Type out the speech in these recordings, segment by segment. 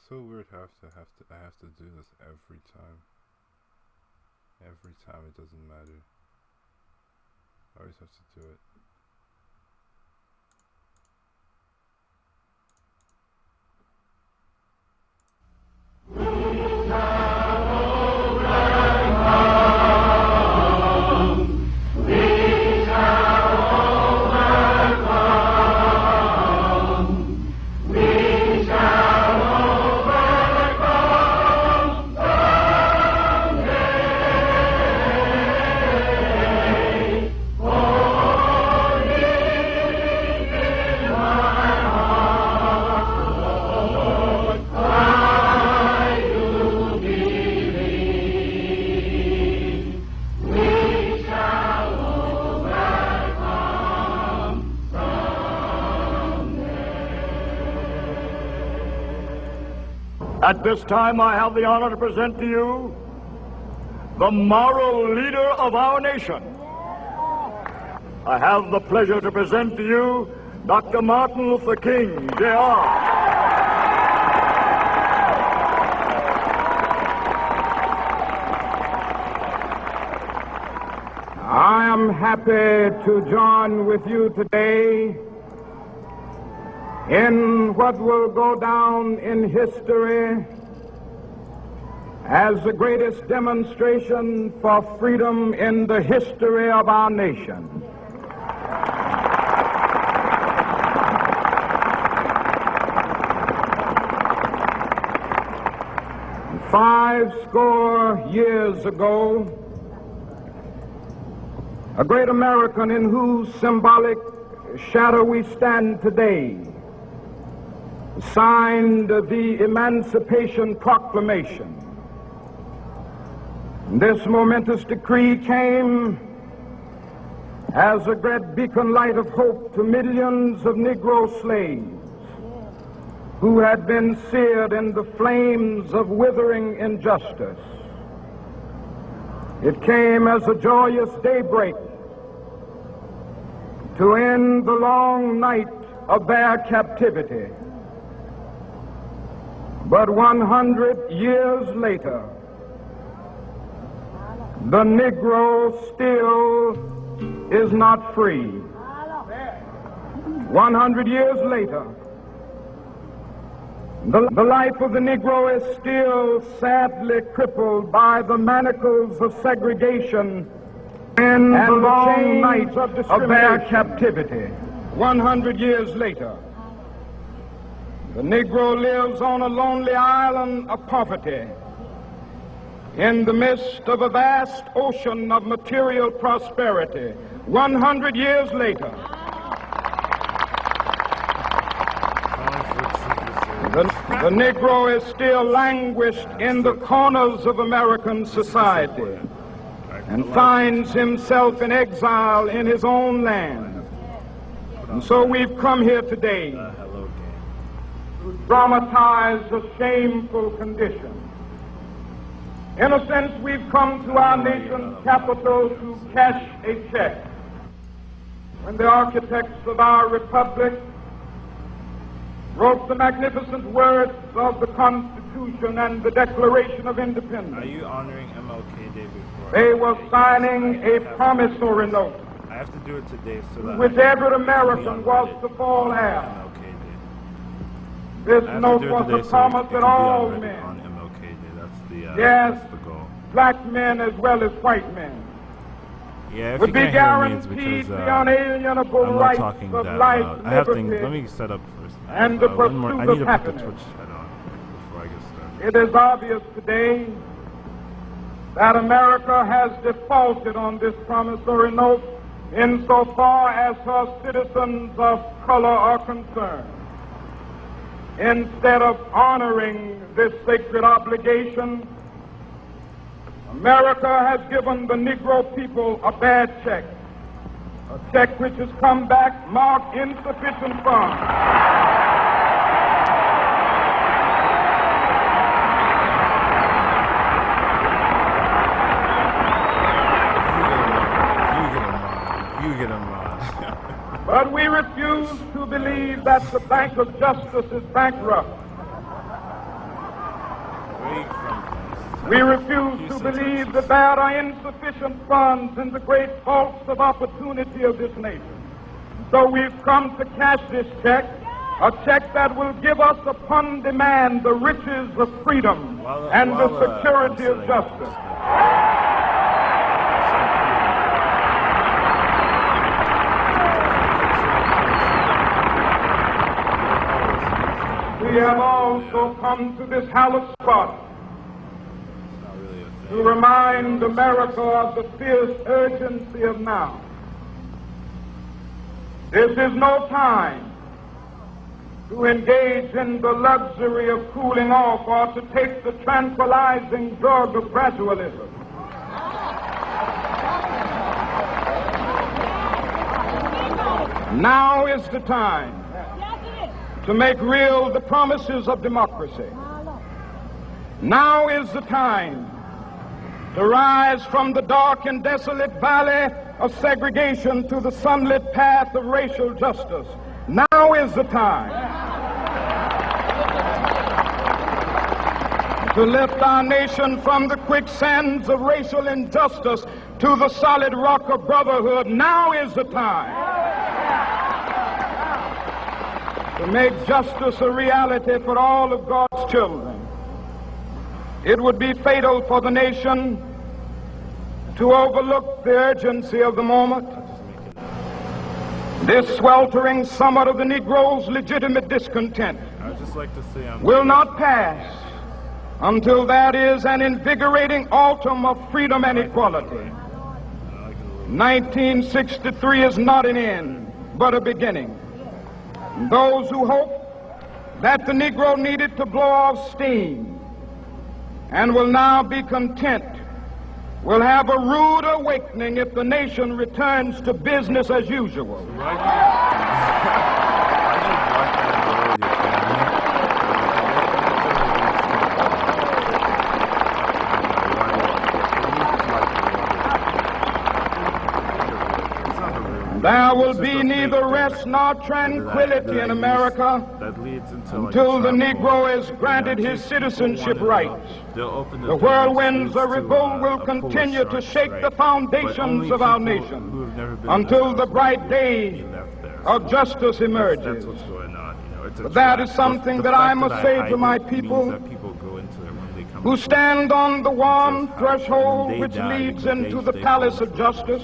so weird I have to do this every time. Every time, it doesn't matter. I always have to do it. At this time, I have the honor to present to you the moral leader of our nation. I have the pleasure to present to you Dr. Martin Luther King, Jr. I am happy to join with you today in what will go down in history as the greatest demonstration for freedom in the history of our nation. Five score years ago, a great American in whose symbolic shadow we stand today signed the Emancipation Proclamation. This momentous decree came as a great beacon light of hope to millions of Negro slaves who had been seared in the flames of withering injustice. It came as a joyous daybreak to end the long night of their captivity. But 100 years later, the Negro still is not free. 100 years later, the life of the Negro is still sadly crippled by the manacles of segregation and the long night of their captivity. 100 years later, the Negro lives on a lonely island of poverty in the midst of a vast ocean of material prosperity. 100 years later, the Negro is still languished in the corners of American society and finds himself in exile in his own land. And so we've come here today to dramatize a shameful condition. In a sense, we've come to our nation's capital to cash a check. When the architects of our republic wrote the magnificent words of the Constitution and the Declaration of Independence, Are you honoring MLK Day before? they were signing a promissory note I have to do it today so that which every American was to fall heir. MLK Day. This I have note to do it was today a so promise it that can be all on Reddit men, on MLK Day. yes, That's the goal. black men as well as white men, Yeah, if would you be can't hear me, it's guaranteed because the unalienable I'm not rights talking of that life, loud. I have things. Let liberty, me set up first. and the One more. I pursuit need of to put the happiness. Twitch chat on before I get started. It is obvious today that America has defaulted on this promissory note insofar as her citizens of color are concerned. Instead of honoring this sacred obligation, America has given the Negro people a bad check, a check which has come back marked insufficient funds. You get him. But we refuse to believe that the Bank of Justice is bankrupt. We refuse to believe that there are insufficient funds in the great vaults of opportunity of this nation. So we've come to cash this check, a check that will give us upon demand the riches of freedom and the security of justice. We have also come to this hallowed spot to remind America of the fierce urgency of now. This is no time to engage in the luxury of cooling off or to take the tranquilizing drug of gradualism. Now is the time to make real the promises of democracy. Now is the time to rise from the dark and desolate valley of segregation to the sunlit path of racial justice. Now is the time to lift our nation from the quicksands of racial injustice to the solid rock of brotherhood. Now is the time to make justice a reality for all of God's children. It would be fatal for the nation to overlook the urgency of the moment. This sweltering summit of the Negro's legitimate discontent will not pass until there is an invigorating autumn of freedom and equality. 1963 is not an end, but a beginning. Those who hope that the Negro needed to blow off steam and will now be content will have a rude awakening if the nation returns to business as usual. There will be neither rest nor tranquility in America until the Negro is granted his citizenship rights. The whirlwinds of revolt will continue to shake the foundations of our nation until the bright day of justice emerges. But that is something that I must say to my people who stand on the warm threshold which leads into the palace of justice.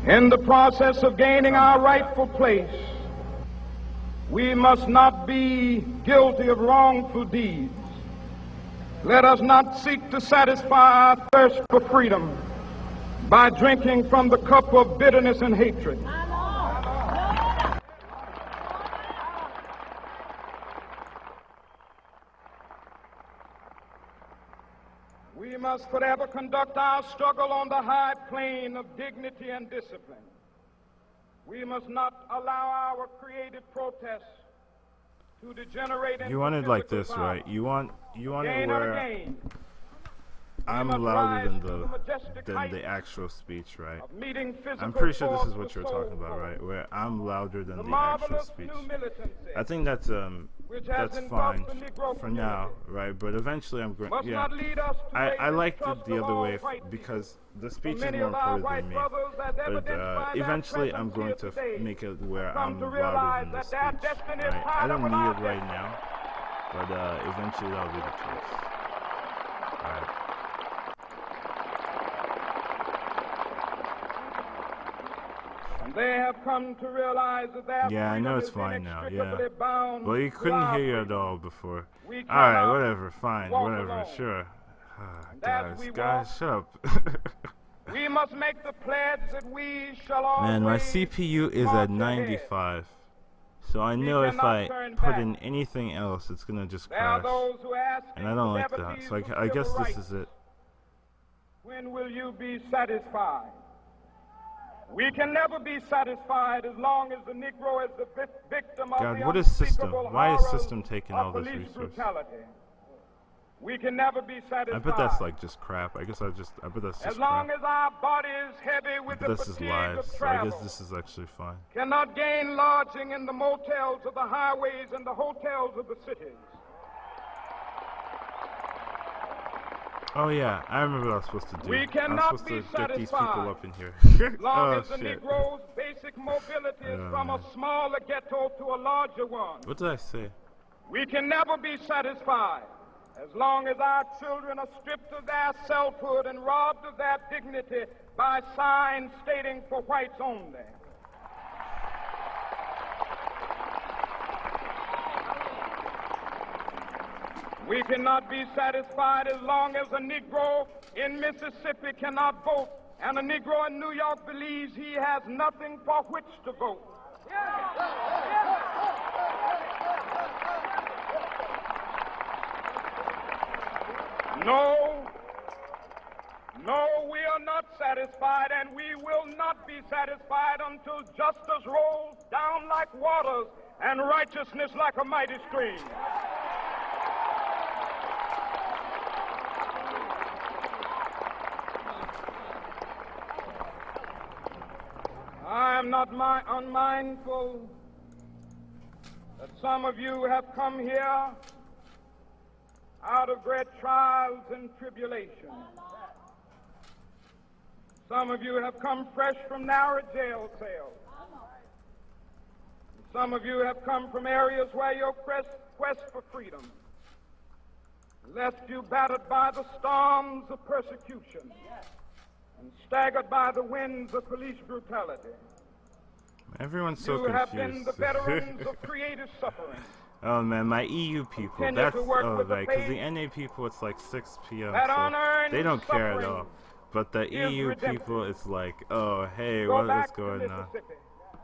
In the process of gaining our rightful place, we must not be guilty of wrongful deeds. Let us not seek to satisfy our thirst for freedom by drinking from the cup of bitterness and hatred. We must forever conduct our struggle on the high plane of dignity and discipline. We must not allow our creative protests to degenerate into You want it like this, violence. right? You want it where I'm louder than the actual speech, right? I'm pretty sure this is what you're talking about, right? Where I'm louder than the actual speech. I think that's fine for now, right? But eventually I'm going, yeah. I like it the other way because the speech is more important than me. But eventually I'm going to make it where I'm louder than the speech, right? I don't need it right now, but eventually that'll be the case. Alright. They have come to realize that yeah, I know it's fine now, yeah. Well, you couldn't hear you at all before. Alright, whatever, fine, whatever, sure. Guys, shut up. We must make the pledge that we shall always. Man, my CPU is at 95. So I know if I put in anything else, it's gonna just crash. And I don't like that. So I guess this is it. When will you be satisfied? We can never be satisfied as long as the Negro is the victim of God, the what is system? unspeakable Why is horrors system taking all of this police resource? brutality. We can never be satisfied. I bet that's like just crap. I bet that's just as long crap. as our body is heavy with the This is fatigue live, of so I travel, guess this is actually fine. cannot gain lodging in the motels of the highways and the hotels of the cities. Oh yeah, I remember what I was supposed to do. We I was cannot supposed be to get these people satisfied up in here. as long Oh as the shit. Negro's basic mobility is from a smaller ghetto to a larger one. What did I say? We can never be satisfied as long as our children are stripped of their selfhood and robbed of their dignity by signs stating for whites only. We cannot be satisfied as long as a Negro in Mississippi cannot vote and a Negro in New York believes he has nothing for which to vote. No, we are not satisfied, and we will not be satisfied until justice rolls down like waters and righteousness like a mighty stream. I am not unmindful that some of you have come here out of great trials and tribulations. Some of you have come fresh from narrow jail cells. Some of you have come from areas where your quest for freedom left you battered by the storms of persecution and staggered by the winds of police brutality. Everyone's so You have confused. been the veterans of creative suffering. Oh man, my EU people, Continue that's, to work oh with the right, because the faith NA people, it's like 6 p.m., that so unearned they don't care at suffering all. But the is EU redemption. people, it's like, oh, hey, Go what is back to going on? Mississippi.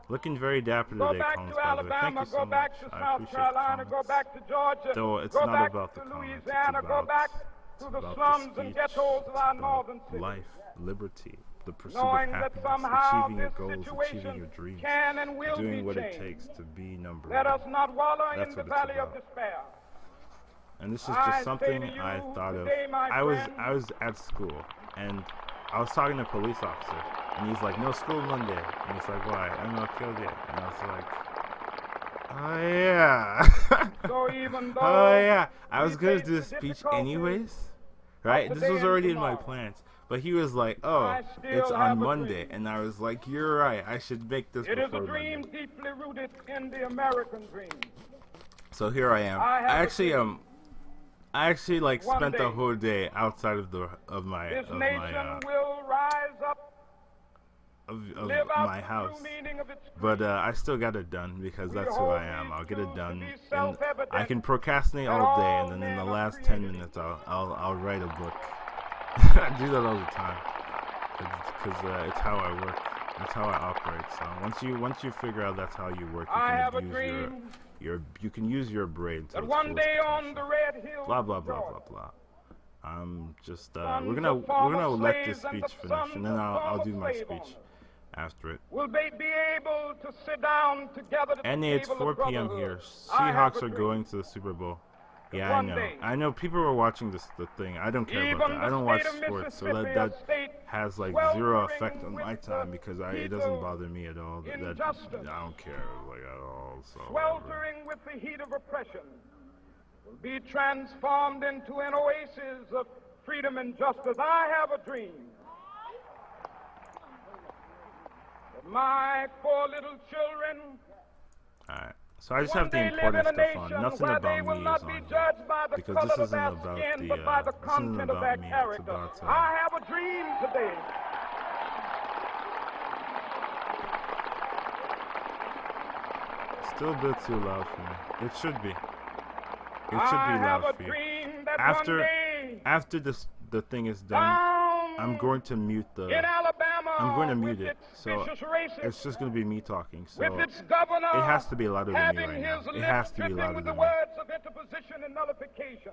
Looking very dapper Go today, back Collins, to by the way. Thank Alabama, you so go much. back to I South appreciate Carolina, the go comments. back to Georgia, Though it's go not back about the to comments, it's Louisiana, go about- back to it's the about slums the and speech, ghettos of our it's northern about cities. life, liberty, the pursuit Knowing of that happiness, somehow achieving your this goals, achieving situation your dreams, can and will doing be what it changed. takes to be number Let one. us not wallow That's in the what it's valley of about. despair. And this is I just say something to you I thought of. today, my I was friend, at school, and I was talking to a police officer, and he's like, "No school Monday," and he's like, "Why? I'm not killed yet." And I was like, "Oh yeah." So even though Oh yeah, I was we gonna face do the the speech difficulties anyways, right? This today was and already in my tomorrow, plans, but he was like, "Oh, I still it's have on a Monday," dream. and I was like, "You're right. I should make this it is before a dream Monday." deeply rooted in the American dream. So here I am. I have I a actually dream. I actually like One spent the day, whole day outside of my This nation will rise up, live out my the house. true meaning of its But creed. I still got it done because We that's who hold I am. these I'll get it truths to done, be and self-evident I can procrastinate that all day, all and then in men the are last 10 created minutes I'll write a book. I do that all the time because it's how I work. That's how I operate. So once you figure out that's how you work, I have a you dream you can use your brain to that its one fullest day on potential. the red hills Blah blah of blah Georgia, blah blah. I'm just Sons we're of gonna former let this slaves and speech the finish, and then sons of I'll former do my slave speech owners after it. will they be able to sit down together at And the it's table 4 of p.m. brotherhood? here. I have Seahawks a are dream. going to the Super Bowl. Yeah, One I know. day, I know people are watching the thing. I don't care about even that. I the don't watch state of sports, so Mississippi, that a state has like sweltering zero effect on with my the time because it heat doesn't of bother me at all. That injustice, I don't care like at all. So whatever. sweltering with the heat of oppression, will be transformed into an oasis of freedom and justice. I have a dream that my 4 little children All right. So I just one have the day live important in a stuff on. nation Nothing where they about will me is not on be here judged by the because color this of isn't their about skin, the but by the this isn't content of their about me. It's character. about I have a dream today. still a bit too loud for me. It should be. It should I be have loud a for you. dream that After one day, after the thing is done, down I'm going to mute the. in Alabama, I'm going to mute with it. its So vicious racists, it's just going to be me talking. So with its governor it has to be louder than me having right now. his It lips has to be dripping louder with than the me. words of interposition and nullification.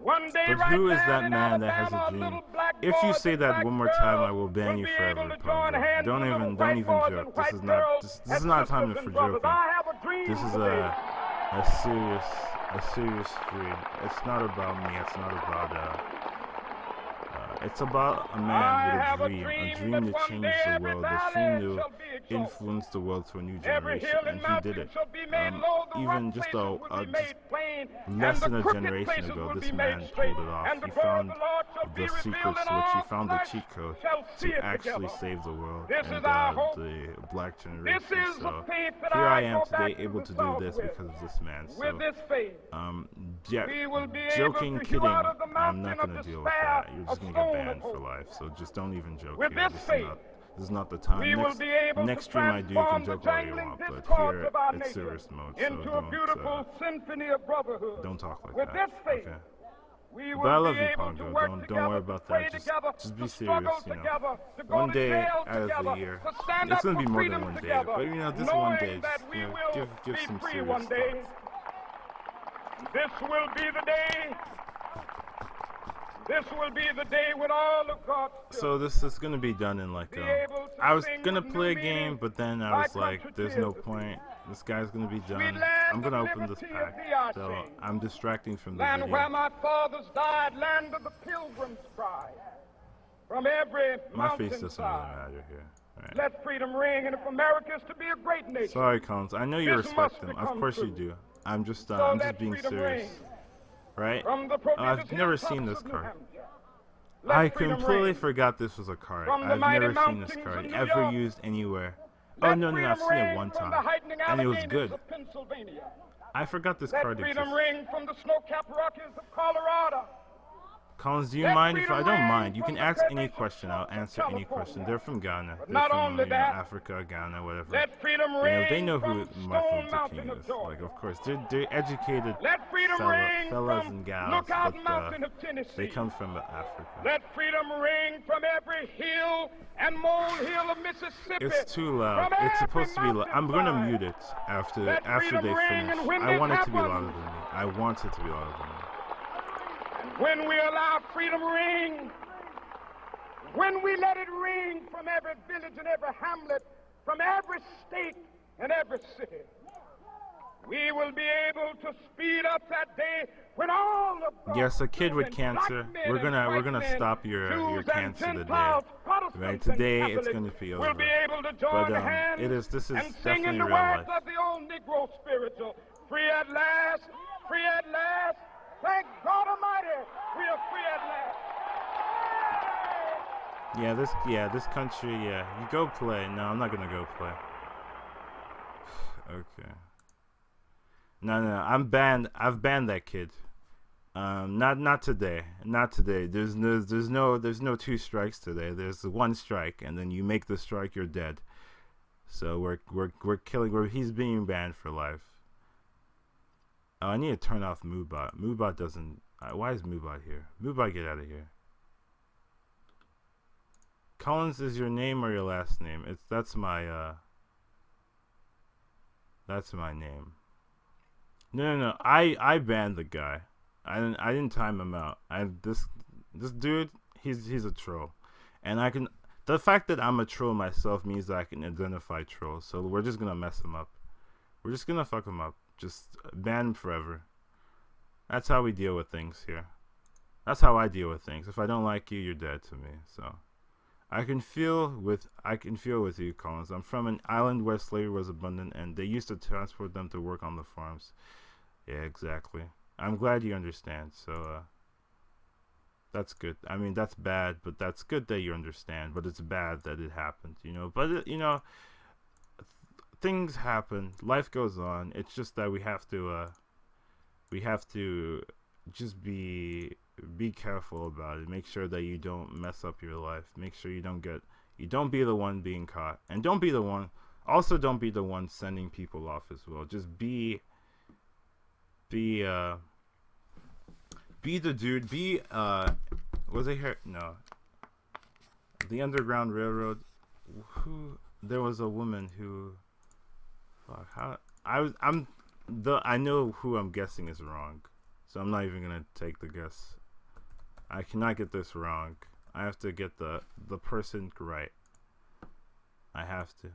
One day, But right who is down that in man that has Alabama, a dream? little black If you boys say and that black one more time, I girls will ban you be forever, able to join Pongo. hands Don't with even little don't white even boys joke. and This white is not girls this as is not time sisters for and brothers. joking. I have a dream This is today. a serious stream. It's not about me. It's not about It's about a man with a dream to change the world, a dream to influence the world to a new generation, and he did it. Even just less than a generation ago, this man pulled it off. He found the secret switch, he found the cheat code to actually save the world and the black generation. So here I am today, able to do this because of this man. So, yeah, joking, kidding, I'm not gonna deal with that. You're just gonna get banned for life. So just don't even joke here. This is not the time. Next stream I do, you can joke all you want, but here it's serious mode. So don't talk like that. Okay. But I love you, Pongo. Don't worry about that. Just be serious, you know. One day out of the year. It's gonna be more than one day, but you know, this one day, just, you know, give some serious thoughts. This will be the day. This will be the day when all of God's So this is gonna be done in like I was gonna play a game, but then I was like, there's no point. This guy's gonna be done. I'm gonna open this pack, so I'm distracting from the land video. where my fathers died, land of the pilgrims cry. From every My face doesn't really matter here. Right. Let freedom ring, and if America is to be a great nation. Sorry, Collins. I know you respect them. Of course you do. I'm just being serious. Right? I've never seen this card. I completely forgot this was a card. I've never seen this card ever used anywhere. Oh, no, I've seen it one time. And it was good. I forgot this card existed. Let freedom ring from the snow-capped Rockies of Colorado. Collins, do you mind if I don't mind? You can ask any question. I'll answer any question. They're from Ghana. They're from Africa, Ghana, whatever. They know who Martin Luther King is. Like, of course, they're educated fellas and gals, but they come from Africa. Let freedom ring from every hill and molehill of Mississippi. It's too loud. It's supposed to be loud. I'm gonna mute it after they finish. I want it to be louder than me. I want it to be louder than me. When we allow freedom ring, when we let it ring from every village and every hamlet, from every state and every city, we will be able to speed up that day when all of yes, a kid with cancer. We're gonna stop your cancer today. Right, today it's gonna be over. But this is definitely real life. Of the old Negro spiritual, free at last, free at last. Thank God Almighty, we are free at last. This country, you go play. No, I'm not gonna go play. Okay. No, I'm banned. I've banned that kid. Not today. Not today. There's no 2 strikes today. There's 1 strike, and then you make the strike, you're dead. So we're killing. He's being banned for life. Oh, I need to turn off Moobot. Moobot doesn't. Why is Moobot here? Moobot, get out of here. Collins is your name or your last name? That's my name. No. I banned the guy. I didn't time him out. This dude, he's a troll, and I can. The fact that I'm a troll myself means that I can identify trolls. So we're just gonna mess him up. We're just gonna fuck him up. Just ban him forever. That's how we deal with things here. That's how I deal with things. If I don't like you, you're dead to me. So I can feel with you, Collins. I'm from an island where slavery was abundant, and they used to transport them to work on the farms. Yeah, exactly. I'm glad you understand. So that's good. I mean, that's bad, but that's good that you understand. But it's bad that it happened, you know. But things happen. Life goes on. It's just that we have to just be careful about it. Make sure that you don't mess up your life. Make sure you don't be the one being caught, and don't be the one sending people off as well. Just be the dude. Was it here? No. The Underground Railroad. There was a woman who. Fuck, I know who I'm guessing is wrong, so I'm not even gonna take the guess. I cannot get this wrong. I have to get the person right. I have to.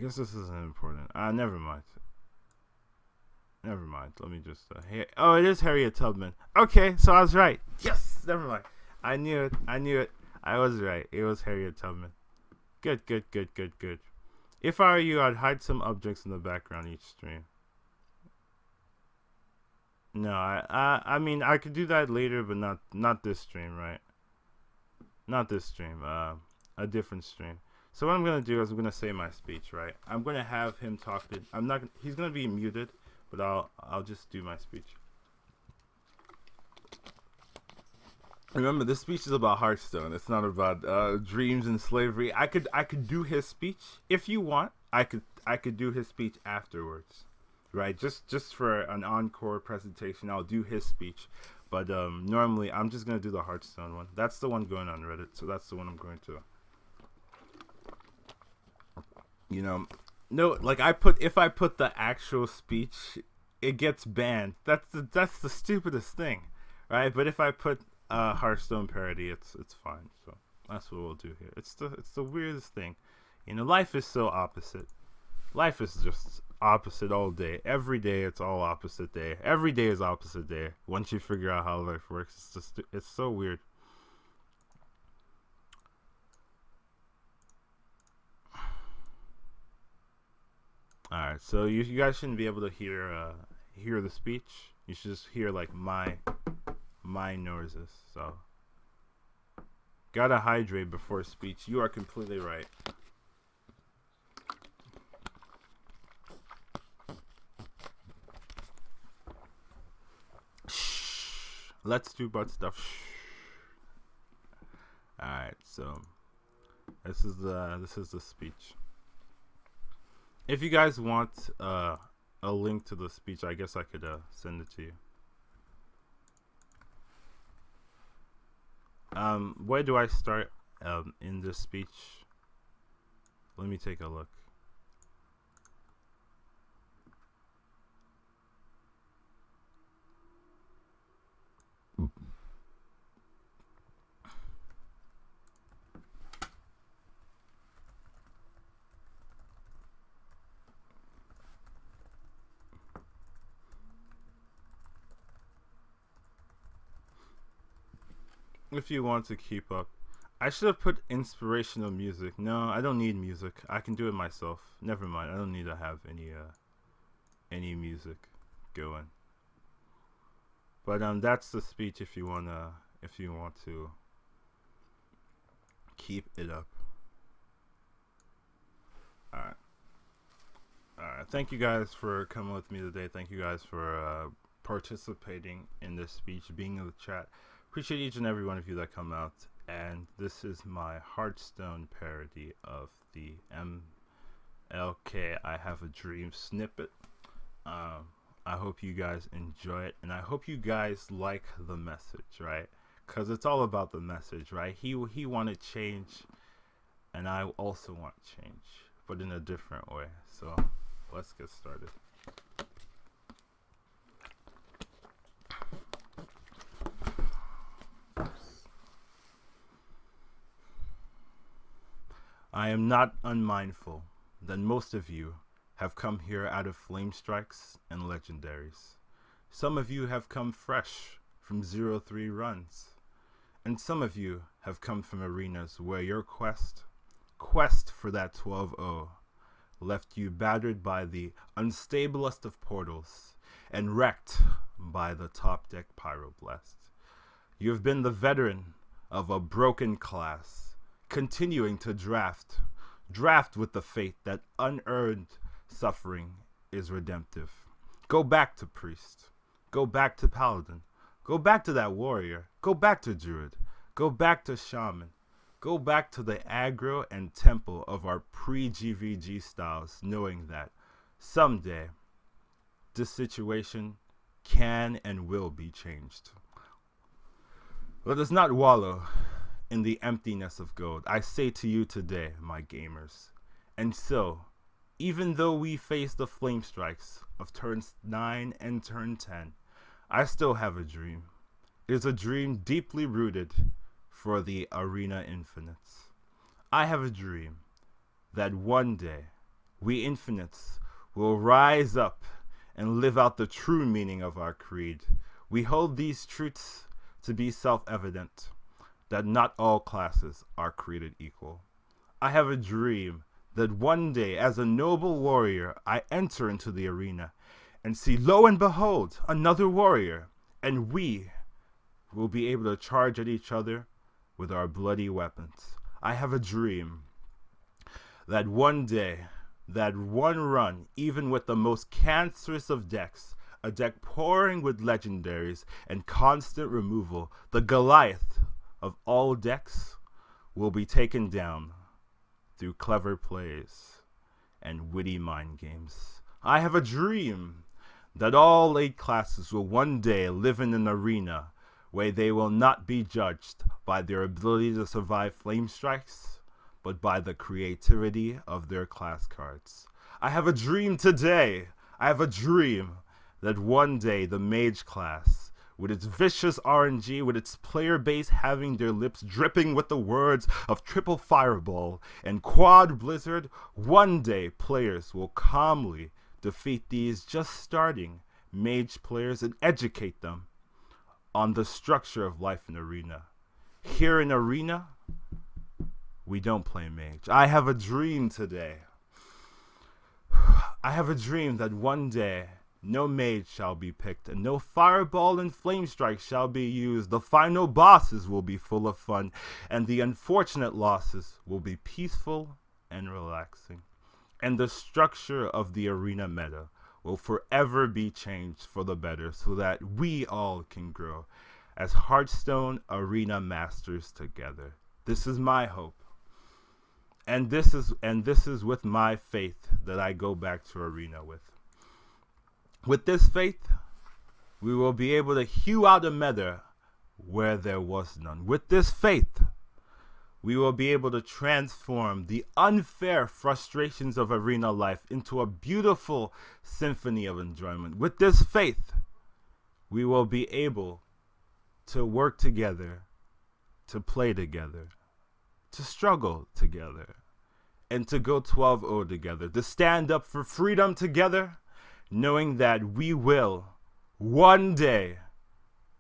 guess this isn't important. Never mind. Never mind. Let me just. Oh, it is Harriet Tubman. Okay, so I was right. Yes. Never mind. I knew it. I was right. It was Harriet Tubman. Good. If I were you, I'd hide some objects in the background each stream. No, I mean, I could do that later, but not this stream, right? Not this stream. A different stream. So what I'm gonna do is I'm gonna say my speech, right? I'm gonna have him talk. He's gonna be muted, but I'll just do my speech. Remember, this speech is about Hearthstone. It's not about dreams and slavery. I could do his speech if you want. I could do his speech afterwards, right? Just for an encore presentation, I'll do his speech. But normally, I'm just gonna do the Hearthstone one. That's the one going on Reddit, so that's the one I'm going to. You know, no, like if I put the actual speech, it gets banned. That's the stupidest thing, right? But if I put Hearthstone parody, it's fine. So that's what we'll do here. It's the weirdest thing. You know, life is so opposite. Life is just opposite all day. Every day it's all opposite day. Every day is opposite day. Once you figure out how life works, it's so weird. All right, so you guys shouldn't be able to hear the speech. You should just hear like my noises. So gotta hydrate before speech. You are completely right. Shh. Let's do butt stuff. Shh. All right, so this is the speech. If you guys want a link to the speech, I guess I could send it to you. Where do I start in this speech? Let me take a look. If you want to keep up, I should have put inspirational music. No, I don't need music. I can do it myself. Never mind. I don't need to have any music going. But that's the speech if you want to keep it up. All right. Thank you guys for coming with me today. Thank you guys for participating in this speech, being in the chat. Appreciate each and every one of you that come out. And this is my Hearthstone parody of the MLK I Have a Dream snippet. I hope you guys enjoy it, and I hope you guys like the message, right? Because it's all about the message, right? He wanted change, and I also want change, but in a different way. So let's get started. I am not unmindful that most of you have come here out of flame strikes and legendaries. Some of you have come fresh from 0-3 runs, and some of you have come from arenas where your quest for that 12-0 left you battered by the unstablest of portals and wrecked by the top deck pyroblast. You have been the veteran of a broken class, continuing to draft with the faith that unearned suffering is redemptive. Go back to priest, go back to paladin, go back to that warrior, go back to druid, go back to shaman, go back to the aggro and temple of our pre-GVG styles, knowing that someday this situation can and will be changed. Let us not wallow in the emptiness of gold. I say to you today, my gamers. And so, even though we face the flame strikes of turns 9 and turn 10, I still have a dream. It is a dream deeply rooted for the arena infinites. I have a dream that one day we infinites will rise up and live out the true meaning of our creed. We hold these truths to be self-evident, that not all classes are created equal. I have a dream that one day, as a noble warrior, I enter into the arena and see, lo and behold, another warrior, and we will be able to charge at each other with our bloody weapons. I have a dream that one day, that one run, even with the most cancerous of decks, a deck pouring with legendaries and constant removal, the Goliath of all decks will be taken down through clever plays and witty mind games. I have a dream that all 8 classes will one day live in an arena where they will not be judged by their ability to survive flame strikes, but by the creativity of their class cards. I have a dream today. I have a dream that one day the mage class, with its vicious RNG, with its player base having their lips dripping with the words of triple fireball and quad blizzard, one day players will calmly defeat these just starting mage players and educate them on the structure of life in Arena. Here in Arena, we don't play mage. I have a dream today. I have a dream that one day no mage shall be picked, and no fireball and flame strike shall be used. The final bosses will be full of fun, and the unfortunate losses will be peaceful and relaxing. And the structure of the arena meta will forever be changed for the better, so that we all can grow as Hearthstone arena masters together. This is my hope. And this is with my faith that I go back to arena with. With this faith, we will be able to hew out a meta where there was none. With this faith, we will be able to transform the unfair frustrations of arena life into a beautiful symphony of enjoyment. With this faith, we will be able to work together, to play together, to struggle together, and to go 12-0 together, to stand up for freedom together, knowing that we will one day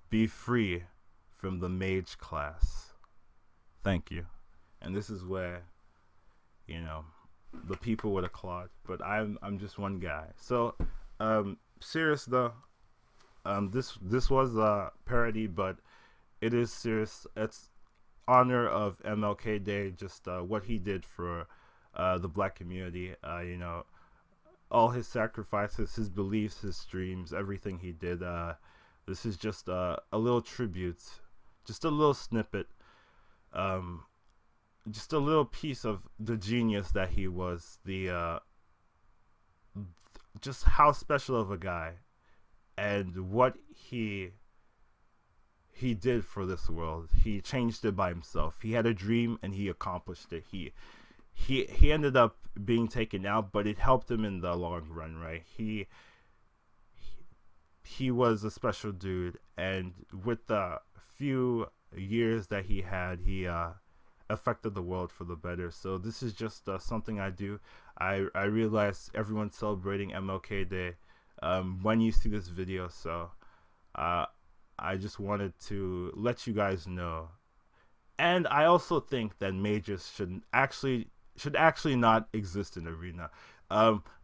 be free from the mage class. Thank you. And this is where, the people would applaud, but I'm just one guy. So, serious though. This was a parody, but it is serious. It's honor of MLK Day, just what he did for the black community. All his sacrifices, his beliefs, his dreams, everything he did. This is just a little tribute, just a little snippet, just a little piece of the genius that he was, just how special of a guy, and what he did for this world. He changed it by himself. He had a dream and he accomplished it. He ended up being taken out, but it helped him in the long run, right? He was a special dude, and with the few years that he had, he affected the world for the better. So this is just something I do. I realize everyone's celebrating MLK Day when you see this video, so I just wanted to let you guys know. And I also think that mages should actually not exist in arena.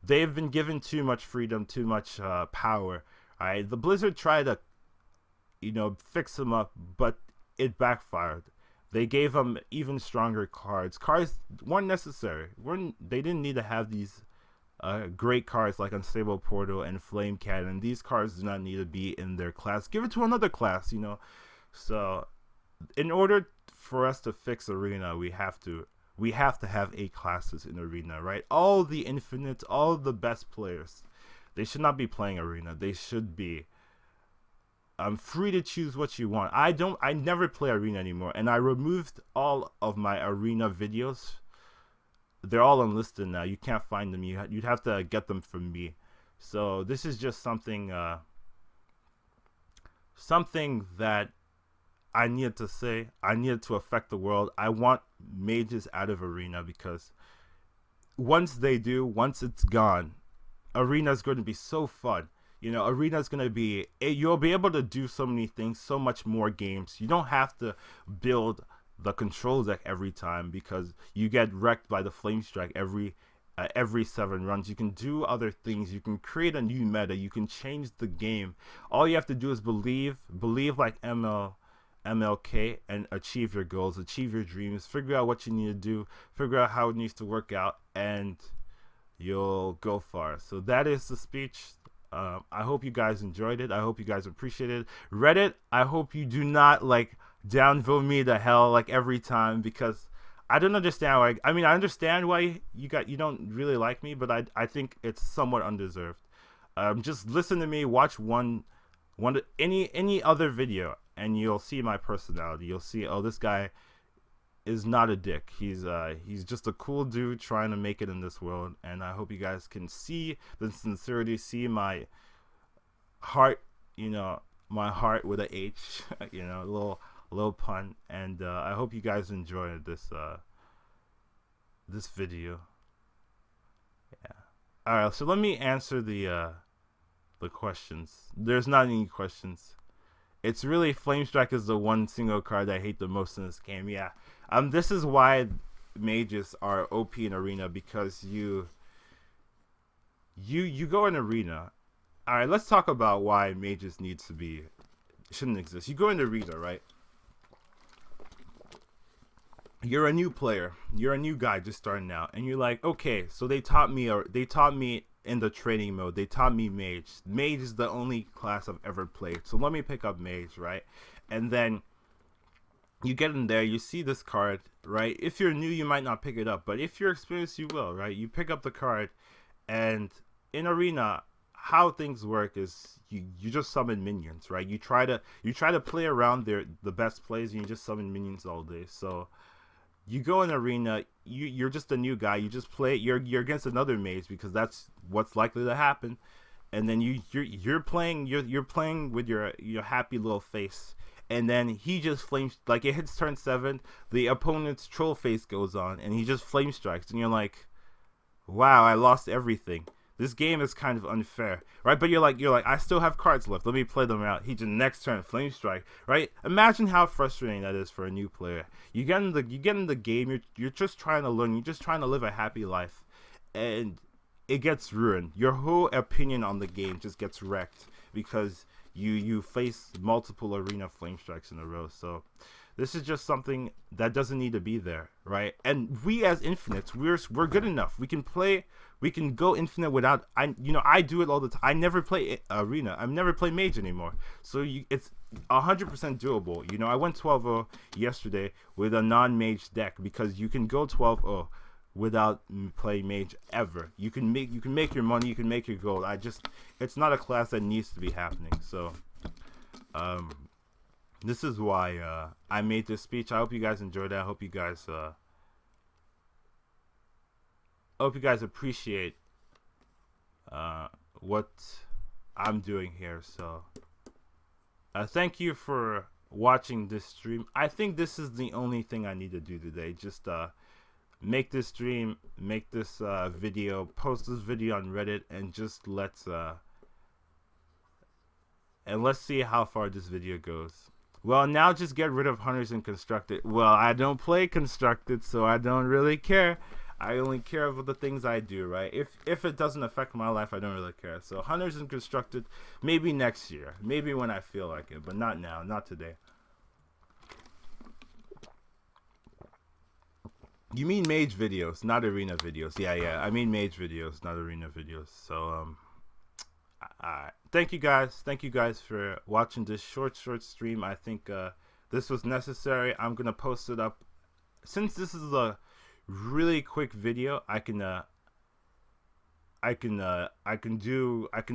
They've been given too much freedom, too much power. Alright, the Blizzard tried to, fix them up, but it backfired. They gave them even stronger cards. Cards weren't necessary. They didn't need to have these great cards like Unstable Portal and Flame Cannon. These cards do not need to be in their class. Give it to another class, So, in order for us to fix arena, we have to have 8 classes in arena, right? All the infinites, all the best players, they should not be playing arena. They should be free to choose what you want. I never play arena anymore, and I removed all of my arena videos. They're all unlisted now. You can't find them. You'd have to get them from me. So this is just something that I needed to say. I needed to affect the world. I want mages out of arena because once it's gone, Arena's going to be so fun. You know, Arena's going to be, you'll be able to do so many things, so much more games. You don't have to build the control deck every time because you get wrecked by the Flame Strike every 7 runs. You can do other things. You can create a new meta. You can change the game. All you have to do is believe like MLK, and achieve your goals, achieve your dreams, figure out what you need to do, figure out how it needs to work out, and you'll go far. So that is the speech. I hope you guys enjoyed it. I hope you guys appreciated it. Reddit, I hope you do not like downvote me to hell like every time, because I don't understand why. I mean, I understand why you don't really like me, but I think it's somewhat undeserved. Just listen to me, watch any other video, and you'll see my personality. You'll see, oh, this guy is not a dick. He's just a cool dude trying to make it in this world. And I hope you guys can see the sincerity, see my heart, you know, my heart with a H, you know, a little pun. And I hope you guys enjoyed this video. Yeah. All right, so let me answer the questions. There's not any questions. It's really Flamestrike is the one single card I hate the most in this game. Yeah. This is why mages are OP in Arena, because you go in Arena. All right, let's talk about why mages shouldn't exist. You go in Arena, right? You're a new player. You're a new guy just starting out, and you're like, okay, so they taught me in the training mode. They taught me mage. Mage is the only class I've ever played, so let me pick up mage, right? And then you get in there, you see this card, right? If you're new, you might not pick it up, but if you're experienced, you will, right? You pick up the card, and in Arena, how things work is you just summon minions, right? You try to play around the best plays, and you just summon minions all day. So you go in Arena, you're just a new guy. You just play. You're against another mage because that's what's likely to happen, and then you're playing with your happy little face, and then he just flames, like it hits turn 7, the opponent's troll face goes on, and he just flame strikes, and you're like, wow, I lost everything. This game is kind of unfair, right? But you're like, I still have cards left. Let me play them out. He just next turn flame strike, right? Imagine how frustrating that is for a new player. You get in the game. You're just trying to learn. You're just trying to live a happy life, and it gets ruined. Your whole opinion on the game just gets wrecked because you face multiple Arena flame strikes in a row. So this is just something that doesn't need to be there, right? And we as infinites, we're good enough. We can play. We can go infinite without. I do it all the time. I never play Arena. I've never played Mage anymore. So it's 100% doable. You know, I went 12-0 yesterday with a non-Mage deck because you can go 12-0 without playing Mage ever. You can make your money. You can make your gold. It's not a class that needs to be happening. So, this is why I made this speech. I hope you guys enjoyed it. I hope you guys appreciate what I'm doing here. So thank you for watching this stream. I think this is the only thing I need to do today. Just make this stream, make this video, post this video on Reddit, and just let's see how far this video goes. Well, now just get rid of Hunters and Constructed. Well, I don't play Constructed, so I don't really care. I only care about the things I do, right? If it doesn't affect my life, I don't really care. So Hunters and Constructed, maybe next year. Maybe when I feel like it, but not now, not today. You mean Mage videos, not Arena videos. Yeah, I mean Mage videos, not Arena videos. So, thank you guys for watching this short stream. I think this was necessary. I'm gonna post it up. Since this is a really quick video, I can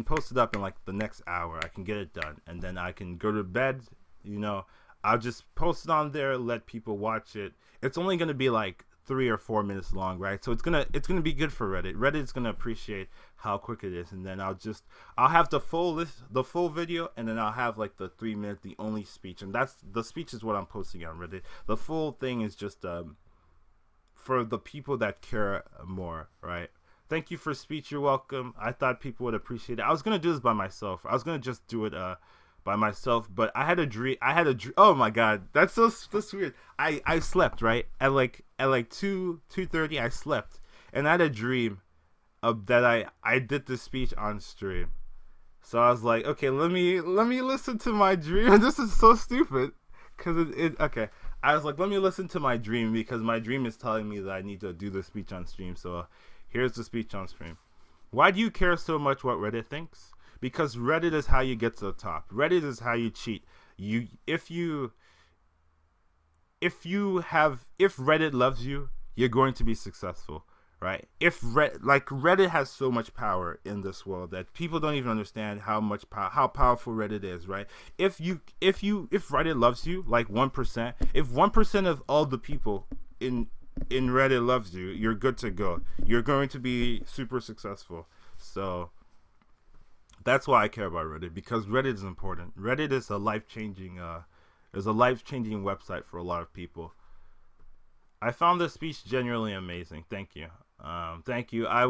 post it up in like the next hour. I can get it done, and then I can go to bed. You know, I'll just post it on there, let people watch it. It's only gonna be like 3 or 4 minutes long, right? So it's gonna be good for Reddit. Reddit's gonna appreciate how quick it is, and then I'll have the full video, and then I'll have like the 3-minute, the only speech, and the speech is what I'm posting on Reddit. The full thing is just for the people that care more, right? Thank you for speech. You're welcome. I thought people would appreciate it. I was gonna do this by myself. I was gonna just do it by myself, but I had a dream. Oh my god, that's weird. I slept, right, at like 2:30. I slept, and I had a dream of that I did the speech on stream. So I was like, okay, let me listen to my dream. This is so stupid, cause okay. I was like, let me listen to my dream, because my dream is telling me that I need to do the speech on stream. So here's the speech on stream. Why do you care so much what Reddit thinks? Because Reddit is how you get to the top. Reddit is how you cheat. If Reddit loves you, you're going to be successful, right? Reddit has so much power in this world that people don't even understand how powerful Reddit is, right? If Reddit loves you, like 1%, if 1% of all the people in Reddit loves you, you're good to go. You're going to be super successful. So that's why I care about Reddit, because Reddit is important. Reddit is a life-changing website for a lot of people. I found this speech genuinely amazing. Thank you. Thank you. I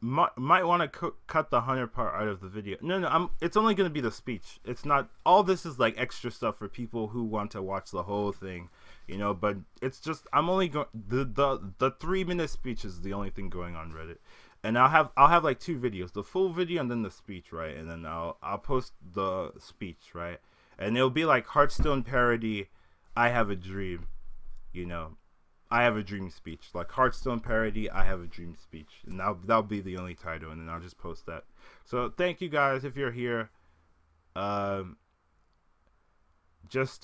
might want to cut the 100 part out of the video. No, it's only going to be the speech. It's not, all this is like extra stuff for people who want to watch the whole thing, but it's just, I'm only going, the 3-minute speech is the only thing going on Reddit. And I'll have like 2 videos, the full video and then the speech, right? And then I'll post the speech, right? And it'll be like Hearthstone parody, I have a dream, I have a dream speech, like Hearthstone parody, I have a dream speech, and that'll be the only title, and then I'll just post that. So thank you guys if you're here. Just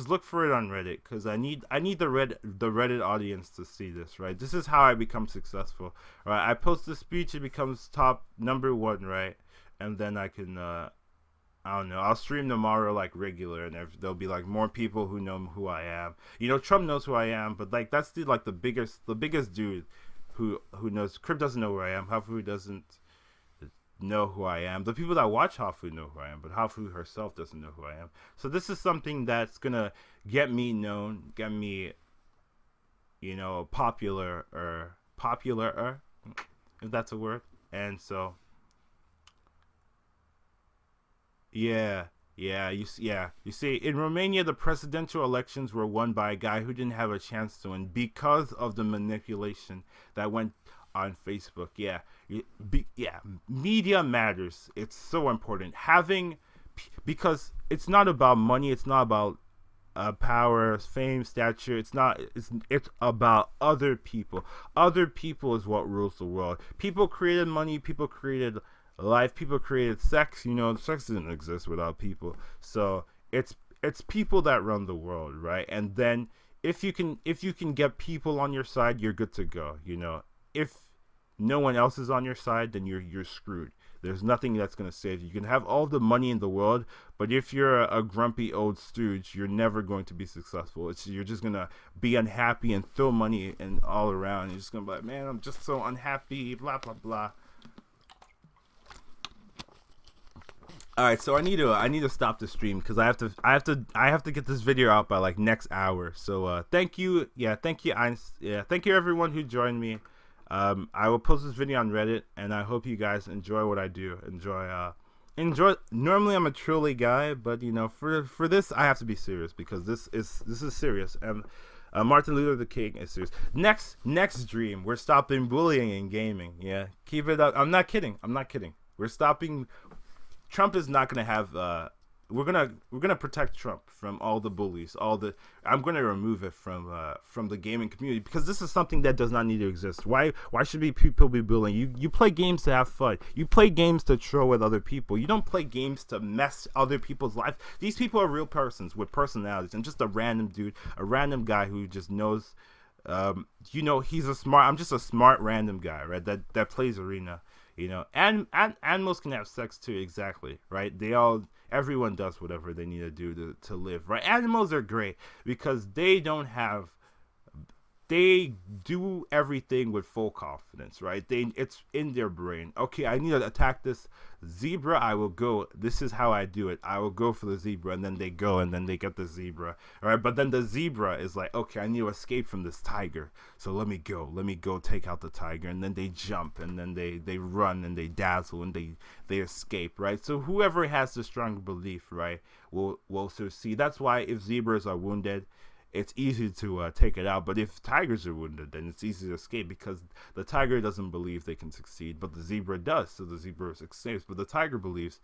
look for it on Reddit, because I need the Reddit audience to see this, right? This is how I become successful, right? I post the speech, it becomes top #1, right? And then I can I don't know, I'll stream tomorrow like regular, and there'll be like more people who know who I am. Trump knows who I am, but like that's the biggest dude who knows. Crip doesn't know who I am. Hafu doesn't know who I am. The people that watch Hafu know who I am, but Hafu herself doesn't know who I am. So this is something that's gonna get me known, get me, popular, if that's a word. And so Yeah. You see, in Romania, the presidential elections were won by a guy who didn't have a chance to win because of the manipulation that went on Facebook. Media matters. It's so important. Because it's not about money. It's not about power, fame, stature. It's about other people. Other people is what rules the world. People created money. People created life, people created sex. Sex didn't exist without people. So it's people that run the world, right? And then if you can get people on your side, you're good to go. If no one else is on your side, then you're screwed. There's nothing that's gonna save you. You can have all the money in the world, but if you're a grumpy old stooge, you're never going to be successful. You're just gonna be unhappy and throw money and all around. You're just gonna be like, man, I'm just so unhappy, blah blah blah. All right, so I need to stop the stream, because I have to get this video out by like next hour. So thank you, thank you everyone who joined me. I will post this video on Reddit, and I hope you guys enjoy what I do. Enjoy. Normally I'm a trolly guy, but for this I have to be serious, because this is serious. And Martin Luther King is serious. Next dream, we're stopping bullying in gaming. Yeah, keep it up. I'm not kidding. We're stopping. Trump is not gonna have. We're gonna protect Trump from all the bullies. I'm gonna remove it from the gaming community, because this is something that does not need to exist. Why should people be bullying? You play games to have fun. You play games to troll with other people. You don't play games to mess other people's life. These people are real persons with personalities, and just a random dude, a random guy who just knows. He's I'm just a smart random guy, right? That plays arena. And animals can have sex too, exactly, right? Everyone does whatever they need to do to live, right? Animals are great because they don't have they do everything with full confidence, right? It's in their brain. Okay, I need to attack this zebra. I will go. This is how I do it. I will go for the zebra, and then they go, and then they get the zebra. All right, but then the zebra is like, okay, I need to escape from this tiger. So let me go take out the tiger, and then they jump, and then they run, and they dazzle, and they escape, right? So whoever has the strong belief, right, will succeed. That's why if zebras are wounded, it's easy to take it out. But if tigers are wounded, then it's easy to escape, because the tiger doesn't believe they can succeed, but the zebra does. So the zebra escapes, but the tiger believes.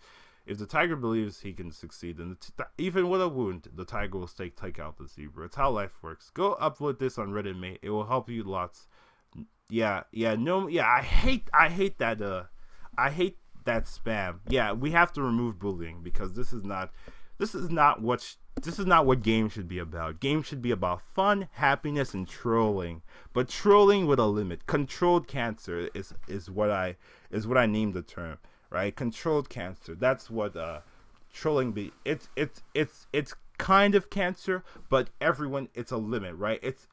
If the tiger believes he can succeed, then even with a wound, the tiger will take out the zebra. It's how life works. Go upload this on Reddit, mate. It will help you lots. I hate that. I hate that spam. Yeah, we have to remove bullying, because this is not what games should be about. Games should be about fun, happiness, and trolling. But trolling with a limit. Controlled cancer is what I named the term, right? Controlled cancer. That's what trolling be. It's kind of cancer, but everyone, it's a limit, right? It's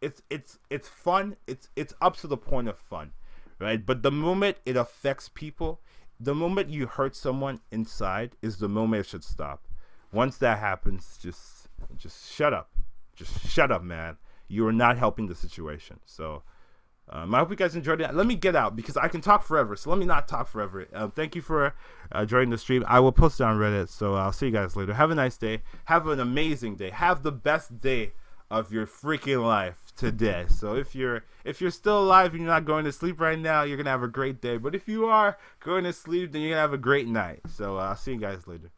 fun. It's up to the point of fun, right? But the moment it affects people, the moment you hurt someone inside, is the moment it should stop. Once that happens, just shut up. Just shut up, man. You are not helping the situation. So I hope you guys enjoyed it. Let me get out, because I can talk forever. So let me not talk forever. Thank you for joining the stream. I will post it on Reddit. So I'll see you guys later. Have a nice day. Have an amazing day. Have the best day of your freaking life today. So if you're still alive and you're not going to sleep right now, you're gonna have a great day. But if you are going to sleep, then you're gonna have a great night. So I'll see you guys later.